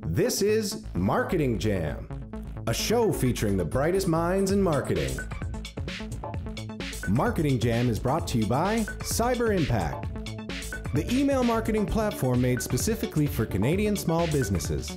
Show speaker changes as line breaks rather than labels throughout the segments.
This is Marketing Jam, a show featuring the brightest minds in marketing. Marketing Jam is brought to you by Cyber Impact, the email marketing platform made specifically for Canadian small businesses.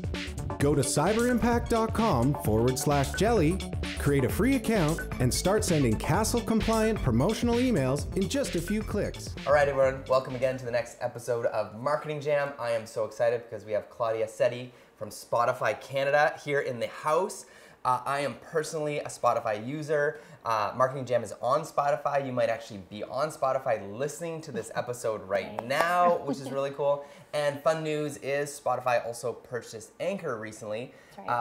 Go to cyberimpact.com/jelly, create a free account, and start sending CASL-compliant promotional emails in just a few clicks.
All right, everyone, welcome again to the next episode of Marketing Jam. I am so excited because we have Claudia Seti from Spotify Canada here in the house. I am personally a Spotify user. Marketing Jam is on Spotify. You might actually be on Spotify listening to this episode right now, which is really cool. And fun news is Spotify also purchased Anchor recently,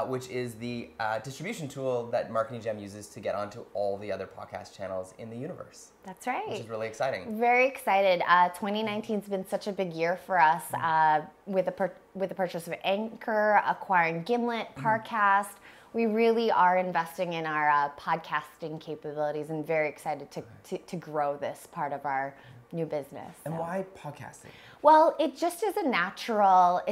which is the distribution tool that Marketing Jam uses to get onto all the other podcast channels in the universe.
That's right.
Which is really exciting.
Very excited. 2019 has been such a big year for us with the purchase of Anchor, acquiring Gimlet, Parcast. We really are investing in our podcasting capabilities and very excited to grow this part of our new business.
And why podcasting?
Well, it just is a natural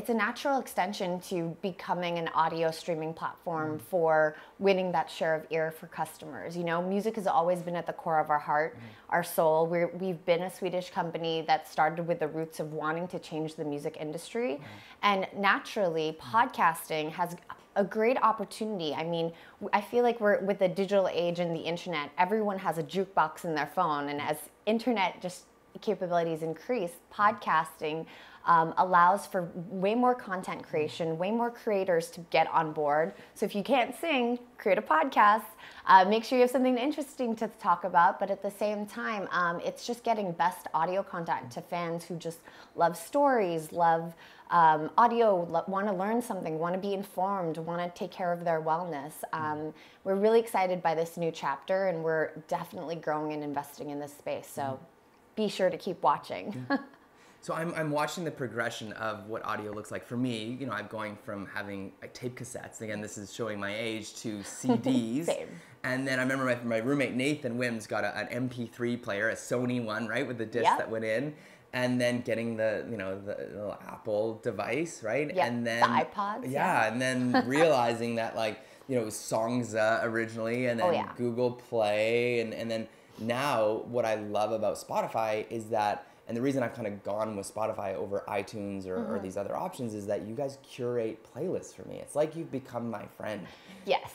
extension to becoming an audio streaming platform for winning that share of ear for customers. You know, music has always been at the core of our heart, our soul. We've been a Swedish company that started with the roots of wanting to change the music industry. And naturally, podcasting has a great opportunity. I mean, I feel like we're with the digital age and the internet, everyone has a jukebox in their phone. And as internet just capabilities increase, podcasting allows for way more content creation, way more creators to get on board. So if you can't sing, create a podcast. Make sure you have something interesting to talk about, but at the same time, it's just getting best audio content to fans who just love stories, love audio, want to learn something, want to be informed, want to take care of their wellness. We're really excited by this new chapter, and we're definitely growing and investing in this space. So be sure to keep watching.
So I'm watching the progression of what audio looks like. For me, you know, I'm going from having tape cassettes, again, this is showing my age, to CDs.
Same.
And then I remember my roommate Nathan Wims got an MP3 player, a Sony one, right, with the disc that went in. And then getting the little Apple device, right?
Yeah,
and then
the iPods.
Yeah, and then realizing that, like, you know, it was Songza originally, and then Google Play, and then now what I love about Spotify is that, and the reason I've kind of gone with Spotify over iTunes or these other options is that you guys curate playlists for me. It's like you've become my friend.
Yes.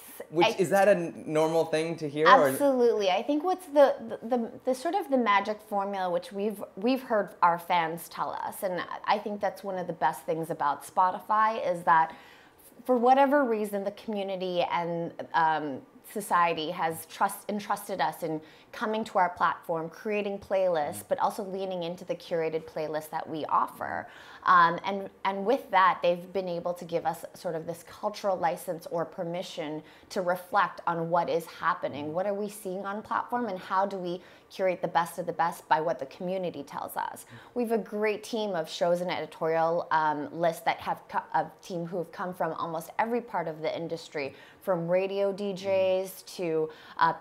Is that a normal thing to hear?
Absolutely. I think what's the sort of the magic formula, which we've heard our fans tell us, and I think that's one of the best things about Spotify, is that for whatever reason, the community and society has entrusted us in coming to our platform, creating playlists, but also leaning into the curated playlist that we offer. And with that, they've been able to give us sort of this cultural license or permission to reflect on what is happening. What are we seeing on platform, and how do we curate the best of the best by what the community tells us? We have a great team of shows and editorial lists that have a team who have come from almost every part of the industry, from radio DJs to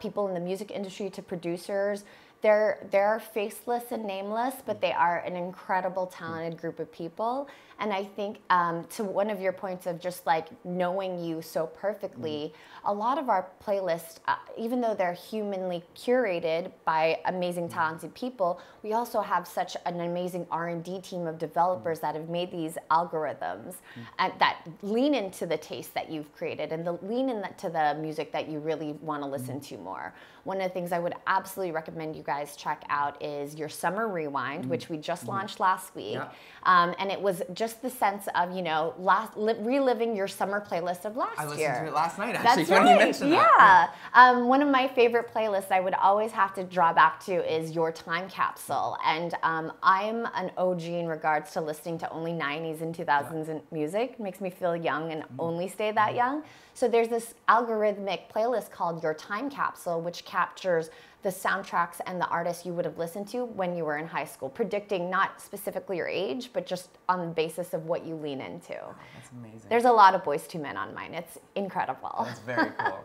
people in the music industry to producers. They're faceless and nameless, but they are an incredible, talented group of people. And I think to one of your points of just like knowing you so perfectly, a lot of our playlists, even though they're humanly curated by amazing, talented people, we also have such an amazing R&D team of developers that have made these algorithms and that lean into the taste that you've created and lean into the music that you really want to listen to more. One of the things I would absolutely recommend you guys check out is your Summer Rewind, which we just launched last week. And it was just the sense of, you know, reliving your summer playlist of last year.
I listened to it last night, actually,
That's
when
right.
you mentioned that.
Yeah. One of my favorite playlists I would always have to draw back to is Your Time Capsule. And I'm an OG in regards to listening to only 90s and 2000s music. It makes me feel young and only stay that young. So there's this algorithmic playlist called Your Time Capsule, which captures the soundtracks and the artists you would have listened to when you were in high school, predicting not specifically your age, but just on the basis of what you lean into.
Oh, that's amazing.
There's a lot of Boyz II Men on mine. It's incredible.
That's very cool.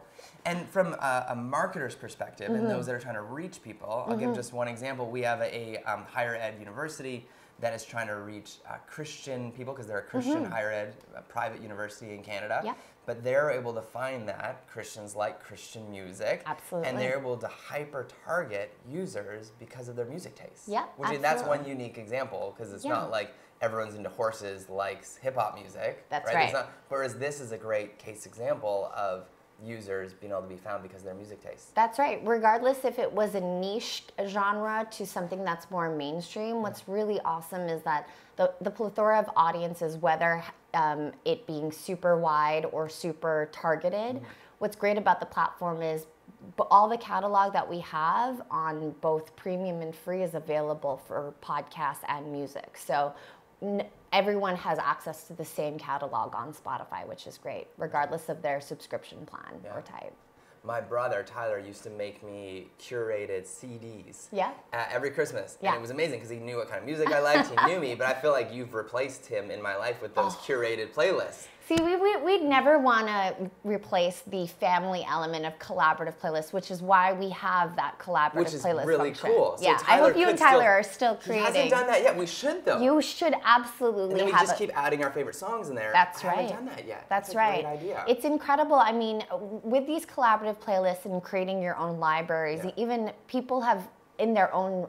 And from a marketer's perspective and those that are trying to reach people, I'll give just one example. We have a higher ed university that is trying to reach Christian people, because they're a Christian higher ed private university in Canada.
Yeah.
But they're able to find that Christians like Christian music.
Absolutely.
And they're able to hyper-target users because of their music taste.
Yeah,
That's one unique example, because it's not like everyone's into horses likes hip-hop music.
That's right.
Whereas this is a great case example of users being able to be found because of their music taste.
That's right. Regardless if it was a niche genre to something that's more mainstream, what's really awesome is that the plethora of audiences, whether it being super wide or super targeted, what's great about the platform is all the catalog that we have on both premium and free is available for podcasts and music. So everyone has access to the same catalog on Spotify, which is great, regardless of their subscription plan or type.
My brother, Tyler, used to make me curated CDs every Christmas.
Yeah.
And it was amazing because he knew what kind of music I liked, he knew me, but I feel like you've replaced him in my life with those curated playlists.
See, we'd never want to replace the family element of collaborative playlists, which is why we have that collaborative
which is
playlist
really
function.
cool. So
Yeah, I hope you and Tyler are still creating.
He hasn't done that yet. We should, though.
You should absolutely
and then we
have
just keep adding our favorite songs in there.
That's
I
right.
haven't done that yet.
That's right.
Great idea.
It's incredible. I mean, with these collaborative playlists and creating your own libraries, even people have in their own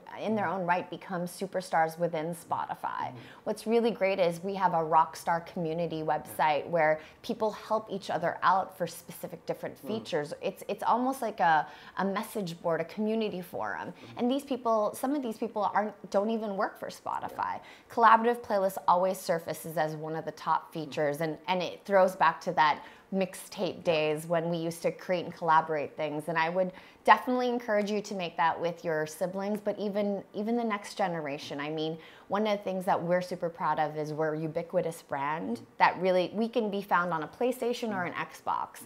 right become superstars within Spotify. What's really great is we have a Rockstar community website where people help each other out for specific different features. It's almost like a message board, a community forum. And these people, some of these people don't even work for Spotify. Collaborative playlists always surfaces as one of the top features, and it throws back to that mixtape days when we used to create and collaborate things. And I would definitely encourage you to make that with your siblings, but even the next generation. I mean, one of the things that we're super proud of is we're a ubiquitous brand that really, we can be found on a PlayStation or an Xbox.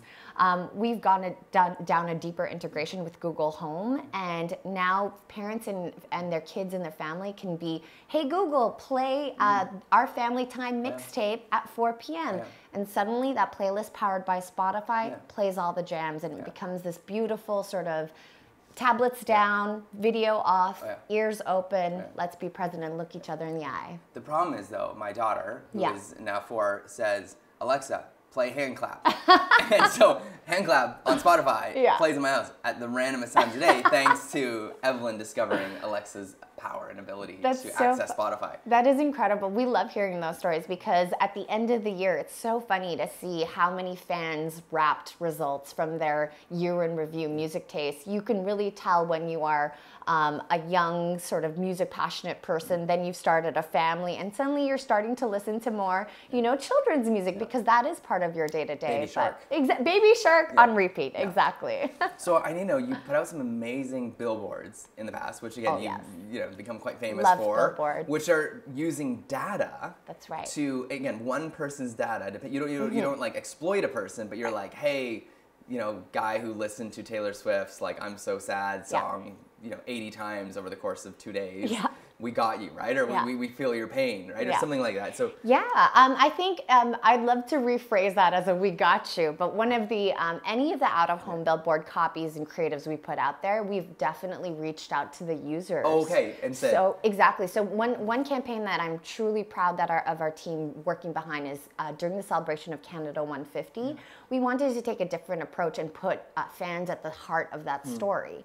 We've gone down a deeper integration with Google Home, and now parents and their kids and their family can be, hey Google, play our family time mixtape at 4 p.m. And suddenly that playlist powered by Spotify plays all the jams, and it becomes this beautiful sort of tablets down, video off, ears open, let's be present and look each other in the eye.
The problem is, though, my daughter, who is now 4, says, Alexa, play Hand Clap. And so Hand Clap on Spotify plays in my house at the randomest times of day, thanks to Evelyn discovering Alexa's power and ability to access Spotify.
That is incredible. We love hearing those stories because at the end of the year, it's so funny to see how many fans wrapped results from their year in review music taste. You can really tell when you are a young sort of music passionate person, then you've started a family, and suddenly you're starting to listen to more, children's music because that is part of your day-to-day.
Baby Shark.
Baby Shark on repeat, exactly.
So I know you put out some amazing billboards in the past, which again, you've become quite famous for,
billboards.
which are using data.
That's right.
To, again, one person's data. You don't like exploit a person, but you're like, hey, guy who listened to Taylor Swift's like "I'm So Sad" song, 80 times over the course of 2 days. Yeah. We got you, right? Or we feel your pain, right? Or something like that. So
I think I'd love to rephrase that as a "we got you." But one of the any of the out-of-home billboard copies and creatives we put out there, we've definitely reached out to the users.
Okay, and
so exactly. So one campaign that I'm truly proud of our team working behind is during the celebration of Canada 150. We wanted to take a different approach and put fans at the heart of that story.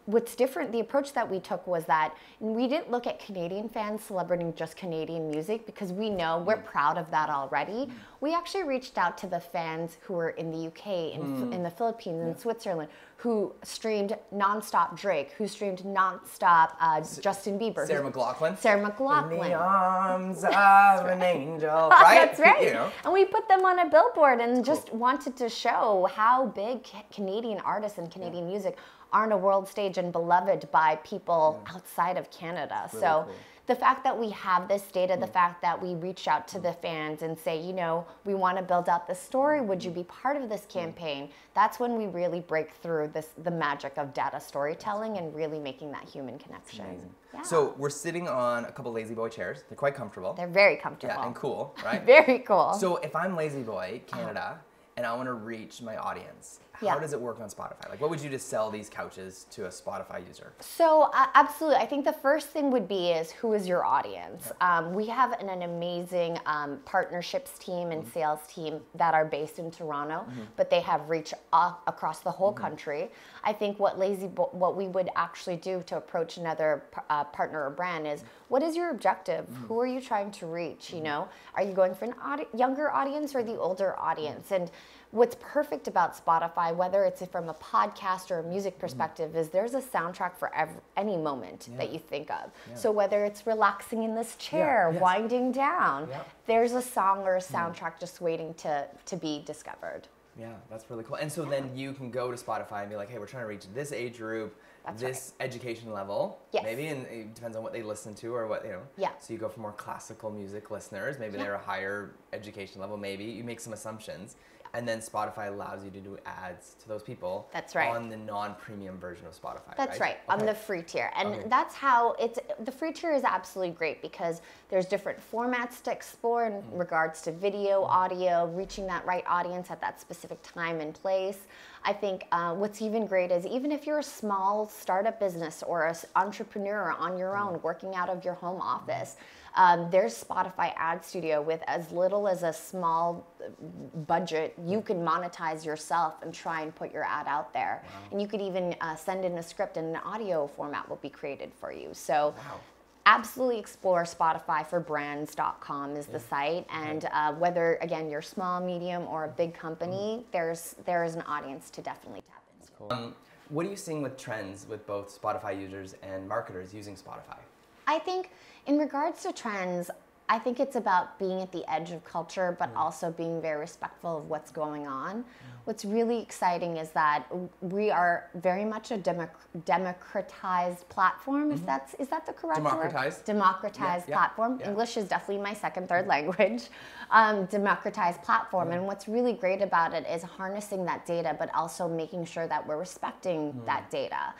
What's different, the approach that we took was that we didn't look at Canadian fans celebrating just Canadian music because we know we're proud of that already. We actually reached out to the fans who were in the UK, in the Philippines, in Switzerland, who streamed nonstop Drake, who streamed nonstop Justin Bieber.
Sarah McLachlan.
In
the arms of an angel, right?
That's right. And we put them on a billboard and just wanted to show how big Canadian artists and Canadian music are on a world stage and beloved by people outside of Canada. Really so cool. The fact that we have this data, the fact that we reach out to the fans and say, we want to build out this story, would you be part of this campaign? That's when we really break through the magic of data storytelling and really making that human connection.
Yeah. So we're sitting on a couple Lazy Boy chairs. They're quite comfortable.
They're very comfortable.
Yeah, and cool, right?
Very cool.
So if I'm Lazy Boy Canada, and I want to reach my audience.
Yeah.
How does it work on Spotify? Like, what would you just sell these couches to a Spotify user?
So absolutely, I think the first thing would be is who is your audience? We have an amazing partnerships team and sales team that are based in Toronto, but they have reach across the whole country. I think what we would actually do to approach another partner or brand is, what is your objective? Who are you trying to reach? You know, are you going for an younger audience or the older audience? And what's perfect about Spotify, whether it's from a podcast or a music perspective, is there's a soundtrack for any moment that you think of. So whether it's relaxing in this chair, winding down, there's a song or a soundtrack just waiting to be discovered.
Yeah, that's really cool. And so then you can go to Spotify and be like, hey, we're trying to reach this age group, this education level, maybe, and it depends on what they listen to or what, you know.
Yeah.
So you go for more classical music listeners, maybe they're a higher education level, maybe. You make some assumptions. And then Spotify allows you to do ads to those people.
That's right.
On the non-premium version of Spotify.
That's right.
Okay.
On the free tier. And that's how the free tier is absolutely great because there's different formats to explore in regards to video, audio, reaching that right audience at that specific time and place. I think what's even great is even if you're a small startup business or an entrepreneur on your own working out of your home office, there's Spotify Ad Studio with as little as a small budget. You can monetize yourself and try and put your ad out there. And you could even send in a script and an audio format will be created for you. So absolutely explore SpotifyForBrands.com is the site. And whether, again, you're small, medium, or a big company, there is an audience to definitely tap into.
Cool. What are you seeing with trends with both Spotify users and marketers using Spotify?
I think in regards to trends, I think it's about being at the edge of culture, but also being very respectful of what's going on. What's really exciting is that we are very much a democratized platform. Is that the correct word? Democratized platform. English is definitely my second, third language. Democratized platform. And what's really great about it is harnessing that data, but also making sure that we're respecting that data.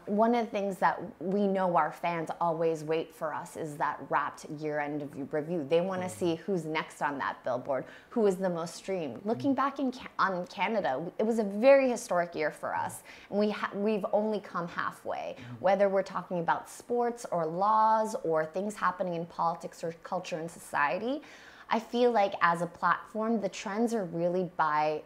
One of the things that we know our fans always wait for us is that wrapped year-end review. They want to see who's next on that billboard, who is the most streamed. Looking back on Canada, it was a very historic year for us, and we've only come halfway. Whether we're talking about sports or laws or things happening in politics or culture and society, I feel like as a platform, the trends are really by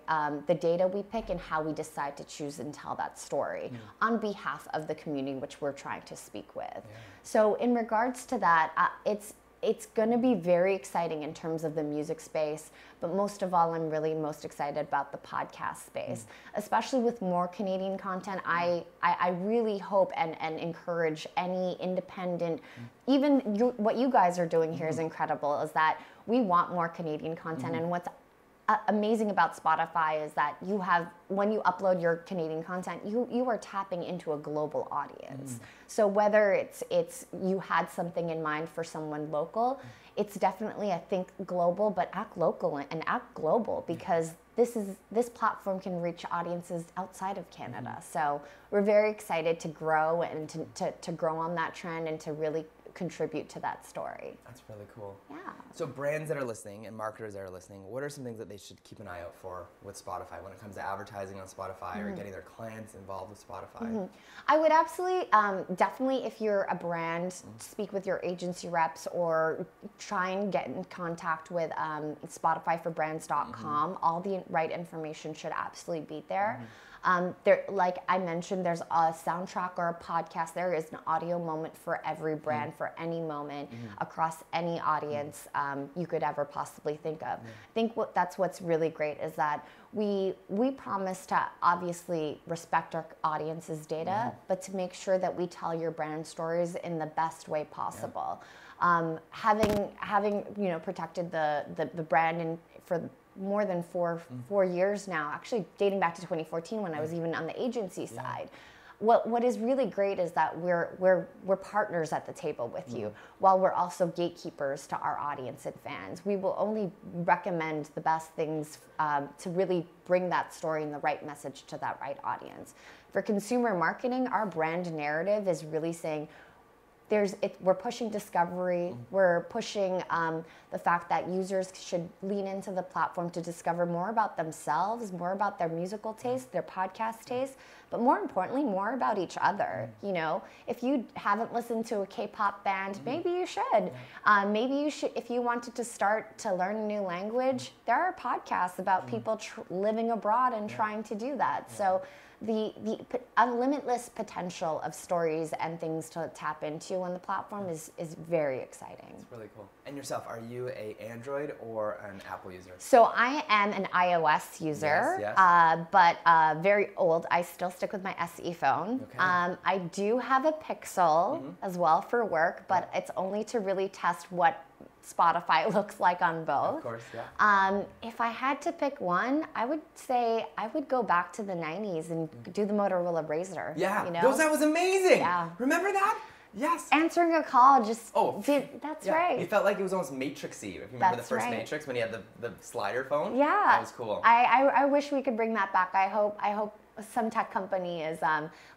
the data we pick and how we decide to choose and tell that story on behalf of the community which we're trying to speak with. So in regards to that, it's going to be very exciting in terms of the music space, but most of all, I'm really most excited about the podcast space, especially with more Canadian content. I really hope and encourage any independent, even what you guys are doing here is incredible, is that we want more Canadian content. And what's amazing about Spotify is that you have, when you upload your Canadian content, you are tapping into a global audience. So whether it's you had something in mind for someone local, it's definitely, I think, global, but act local and act global, because this platform can reach audiences outside of Canada. So we're very excited to grow and to grow on that trend and to really contribute to that story.
That's really cool.
Yeah.
So brands that are listening and marketers that are listening, what are some things that they should keep an eye out for with Spotify when it comes to advertising on Spotify or getting their clients involved with Spotify?
I would absolutely, definitely, if you're a brand, speak with your agency reps or try and get in contact with SpotifyForBrands.com. All the right information should absolutely be there. There, like I mentioned, there's a soundtrack or a podcast. There is an audio moment for every brand, for any moment, across any audience you could ever possibly think of. I think that's what's really great is that we promise to obviously respect our audience's data, but to make sure that we tell your brand stories in the best way possible. Having protected the brand and for more than four years now, actually dating back to 2014 when I was even on the agency side. What is really great is that we're partners at the table with you, while we're also gatekeepers to our audience and fans. We will only recommend the best things to really bring that story and the right message to that right audience. For consumer marketing, our brand narrative is really saying, we're pushing discovery. We're pushing the fact that users should lean into the platform to discover more about themselves, more about their musical taste, their podcast taste, but more importantly, more about each other. You know, if you haven't listened to a K-pop band, maybe you should. Maybe you should, if you wanted to start to learn a new language, there are podcasts about people living abroad and trying to do that. So the limitless potential of stories and things to tap into on the platform is very exciting.
It's really cool. And yourself, are you a Android or an Apple user?
So I am an iOS user, but very old. I still stick with my SE phone.
Okay.
I do have a Pixel as well for work, but it's only to really test what Spotify looks like on both.
Of course, yeah.
If I had to pick one, I would say I would go back to the 90s and do the Motorola Razr.
Yeah,
you know?
that was amazing.
Yeah.
Remember that? Yes.
Answering a call just that's
yeah.
right.
It felt like it was almost Matrixy. If you remember the first
right.
Matrix when you had the slider phone?
Yeah.
That was cool.
I wish we could bring that back. I hope some tech company is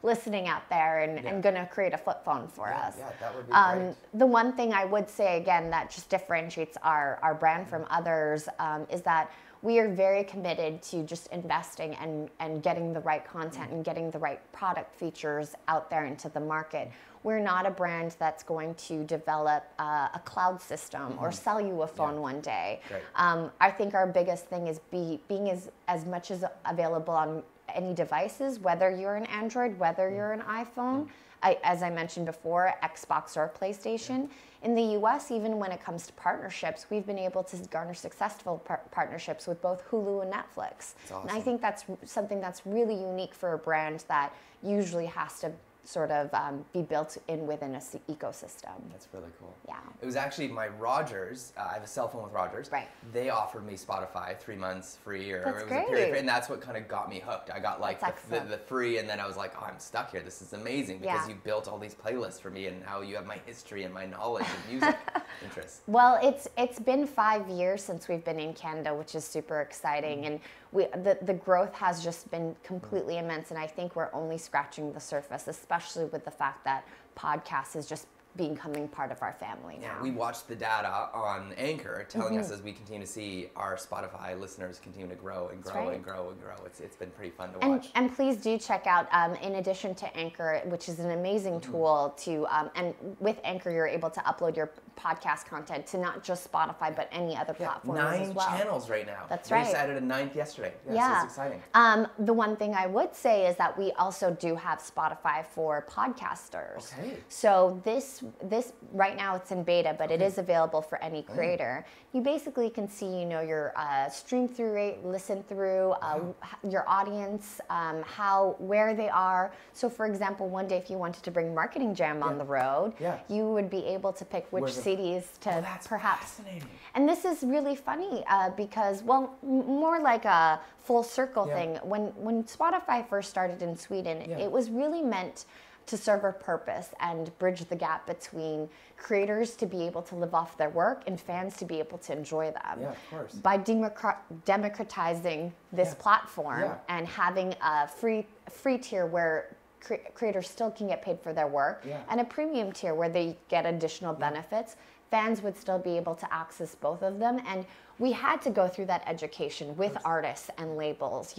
listening out there and going to create a flip phone for us.
Yeah, that would be great.
The one thing I would say, again, that just differentiates our brand from others is that we are very committed to just investing and getting the right content and getting the right product features out there into the market. We're not a brand that's going to develop a cloud system or sell you a phone one day. I think our biggest thing is being as much as available on any devices, whether you're an Android, whether you're an iPhone, as I mentioned before, Xbox or PlayStation. In the US, even when it comes to partnerships, we've been able to garner successful partnerships with both Hulu and Netflix.
That's awesome.
And I think that's something that's really unique for a brand that usually has to sort of be built in within an ecosystem.
That's really cool.
Yeah.
It was actually my Rogers. I have a cell phone with Rogers.
Right.
They offered me Spotify 3 months free, or
That's
it was
great.
a period, and that's what kind of got me hooked. I got like
That's
the free, and then I was like, oh, I'm stuck here. This is amazing because you built all these playlists for me, and now you have my history and my knowledge of music interests.
Well, it's been 5 years since we've been in Canada, which is super exciting, and the growth has just been completely immense, and I think we're only scratching the surface, especially with the fact that podcast is just becoming part of our family now.
Yeah, we watched the data on Anchor telling us as we continue to see our Spotify listeners continue to grow and grow and grow and grow. It's been pretty fun to watch.
And please do check out, in addition to Anchor, which is an amazing tool to, and with Anchor you're able to upload your podcast content to not just Spotify but any other platforms as well.
9 channels right now.
That's
right.
right.
We just added a 9th yesterday. So it's exciting.
The one thing I would say is that we also do have Spotify for podcasters.
Okay.
So this right now it's in beta, but it is available for any creator. You basically can see, your stream through rate, listen through, your audience, where they are. So for example, one day if you wanted to bring Marketing Jam on the road, you would be able to pick which cities to perhaps.
Fascinating.
And this is really funny because, more like a full circle thing. When Spotify first started in Sweden, it was really meant to serve a purpose and bridge the gap between creators to be able to live off their work and fans to be able to enjoy them.
Yeah, of course.
By democratizing this platform and having a free tier where creators still can get paid for their work and a premium tier where they get additional benefits, fans would still be able to access both of them. And we had to go through that education with artists and labels,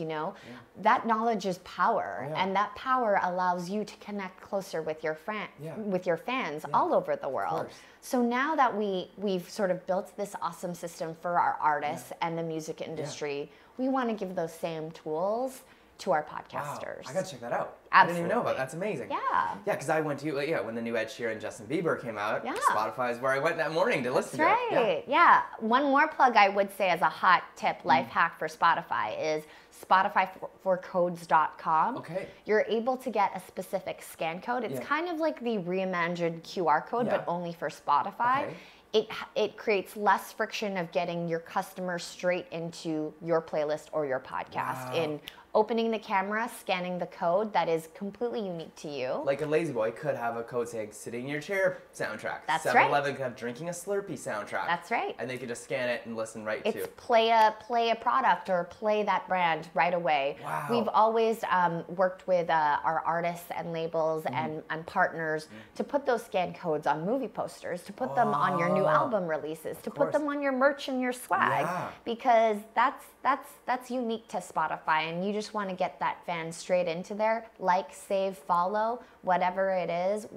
That knowledge is power, and that power allows you to connect closer with your fans all over the world. So now that we've sort of built this awesome system for our artists and the music industry, we want to give those same tools to our podcasters.
Wow. I gotta check that out.
Absolutely.
I didn't even know about that. That's amazing.
Yeah.
Yeah, because I went to, when the new Ed Sheeran and Justin Bieber came out, Spotify is where I went that morning to listen to it.
That's right. Yeah. One more plug I would say as a hot tip, life hack for Spotify is spotifyforcodes.com.
Okay.
You're able to get a specific scan code. It's kind of like the reimagined QR code, but only for Spotify.
Okay.
it creates less friction of getting your customers straight into your playlist or your podcast. In opening the camera, scanning the code that is completely unique to you.
Like a Lazy Boy could have a code saying "Sitting in Your Chair" soundtrack.
That's
7-Eleven could have "Drinking a Slurpee" soundtrack.
That's right.
And they could just scan it and listen right to.
It's play a product or play that brand right away.
Wow.
We've always worked with our artists and labels and partners to put those scan codes on movie posters, to put them on your new album releases, to put them on your merch and your swag, because that's unique to Spotify, and you just want to get that fan straight into there, like, save, follow, whatever it is.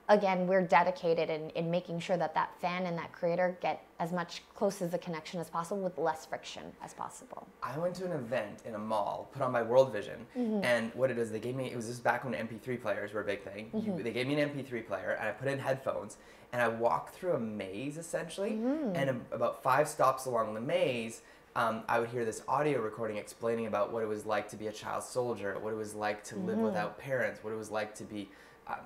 Again, we're dedicated in making sure that that fan and that creator get as much close as a connection as possible with less friction as possible.
I went to an event in a mall put on by World Vision, and what it is, they gave me, it was just back when MP3 players were a big thing. They gave me an MP3 player, and I put in headphones, and I walked through a maze, essentially, and about 5 stops along the maze, I would hear this audio recording explaining about what it was like to be a child soldier, what it was like to live without parents, what it was like to be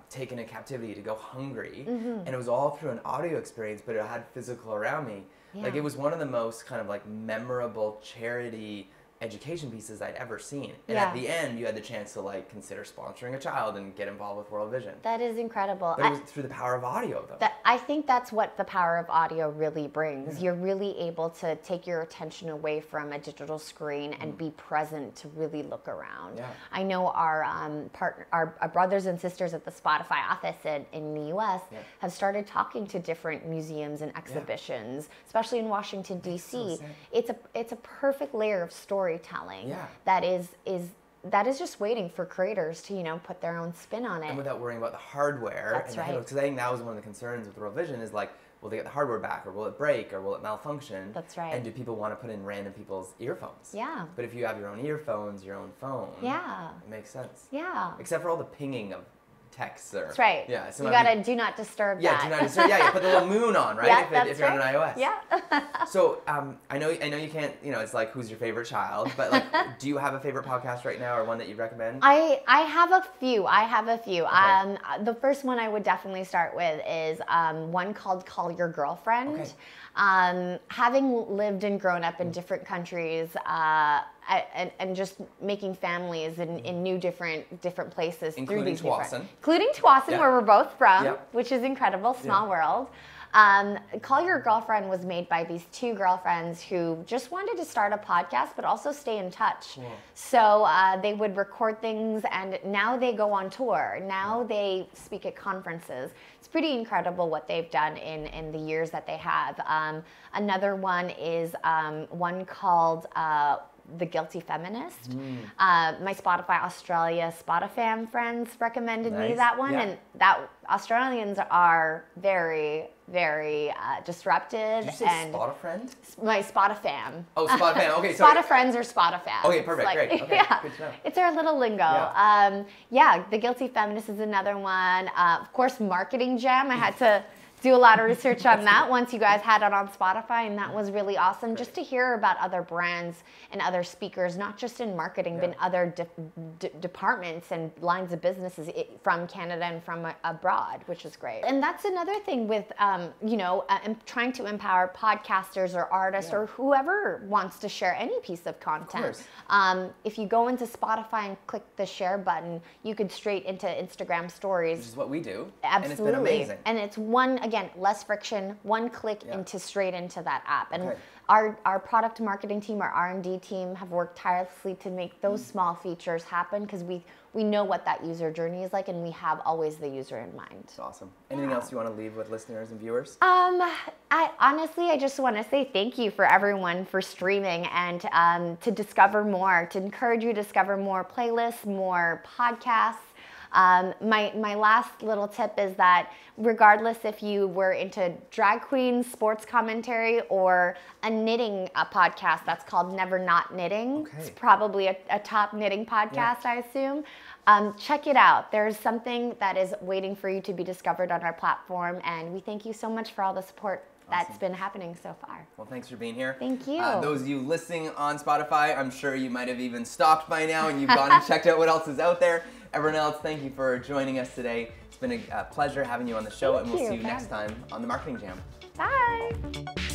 taken in captivity, to go hungry, and it was all through an audio experience, but it had physical around me. Like, it was one of the most kind of like memorable charity education pieces I'd ever seen. And at the end, you had the chance to like consider sponsoring a child and get involved with World Vision.
That is incredible.
But it was through the power of audio, though.
I think that's what the power of audio really brings. You're really able to take your attention away from a digital screen and be present to really look around. I know our brothers and sisters at the Spotify office in the U.S. have started talking to different museums and exhibitions, especially in Washington, D.C. It's a perfect layer of storytelling that is just waiting for creators to, put their own spin on it.
And without worrying about the hardware.
That's right.
Because I think that was one of the concerns with World Vision is like, will they get the hardware back, or will it break, or will it malfunction?
That's right.
And do people want to put in random people's earphones?
Yeah.
But if you have your own earphones, your own phone, it makes sense.
Yeah.
Except for all the pinging of texts.
That's right.
Yeah.
You gotta do not disturb that.
Yeah, do not disturb. Yeah, you put the little moon on, right? If you're on an iOS.
Yeah.
So I know you can't. It's like, who's your favorite child? But like, do you have a favorite podcast right now, or one that you'd recommend?
I have a few.
Okay.
The first one I would definitely start with is one called "Call Your Girlfriend."
Okay.
Having lived and grown up in different countries, and just making families in new different places,
including Tsawwassen.
Including Tsawwassen, where we're both from, which is incredible. Small world. Call Your Girlfriend was made by these 2 girlfriends who just wanted to start a podcast, but also stay in touch. Cool. So they would record things, and now they go on tour. Now they speak at conferences. It's pretty incredible what they've done in the years that they have. Another one is one called The Guilty Feminist. My Spotify Australia Spotifam friends recommended me that one, and that Australians are very, very disruptive.
Did you say
and
Spotifriend?
My Spotifam.
Oh, Spotifam. Okay, sorry.
Spotifriends or Spotifam.
Okay, perfect. Great. Okay, good to know.
It's our little lingo. The Guilty Feminist is another one. Of course, Marketing Jam. I had to do a lot of research on that once you guys had it on Spotify, and that was really awesome. Just to hear about other brands and other speakers, not just in marketing, but in other departments and lines of businesses from Canada and from abroad, which is great. And that's another thing with, trying to empower podcasters or artists or whoever wants to share any piece of content. If you go into Spotify and click the share button, you could straight into Instagram stories.
Which is what we do.
Absolutely.
And it's been amazing.
And it's less friction, one click straight into that app. And our product marketing team, our R&D team have worked tirelessly to make those small features happen, because we know what that user journey is like, and we have always the user in mind.
That's awesome. Anything else you want to leave with listeners and viewers?
I just want to say thank you for everyone for streaming, and to discover more, to encourage you to discover more playlists, more podcasts. My last little tip is that regardless if you were into drag queens, sports commentary, or a knitting podcast that's called Never Not Knitting, it's probably a top knitting podcast, I assume. Check it out. There's something that is waiting for you to be discovered on our platform, and we thank you so much for all the support that's been happening so far.
Well, thanks for being here.
Thank you.
Those of you listening on Spotify, I'm sure you might have even stopped by now and you've gone and checked out what else is out there. Everyone else, thank you for joining us today. It's been a pleasure having you on the show, and we'll see you next time on the Marketing Jam.
Bye.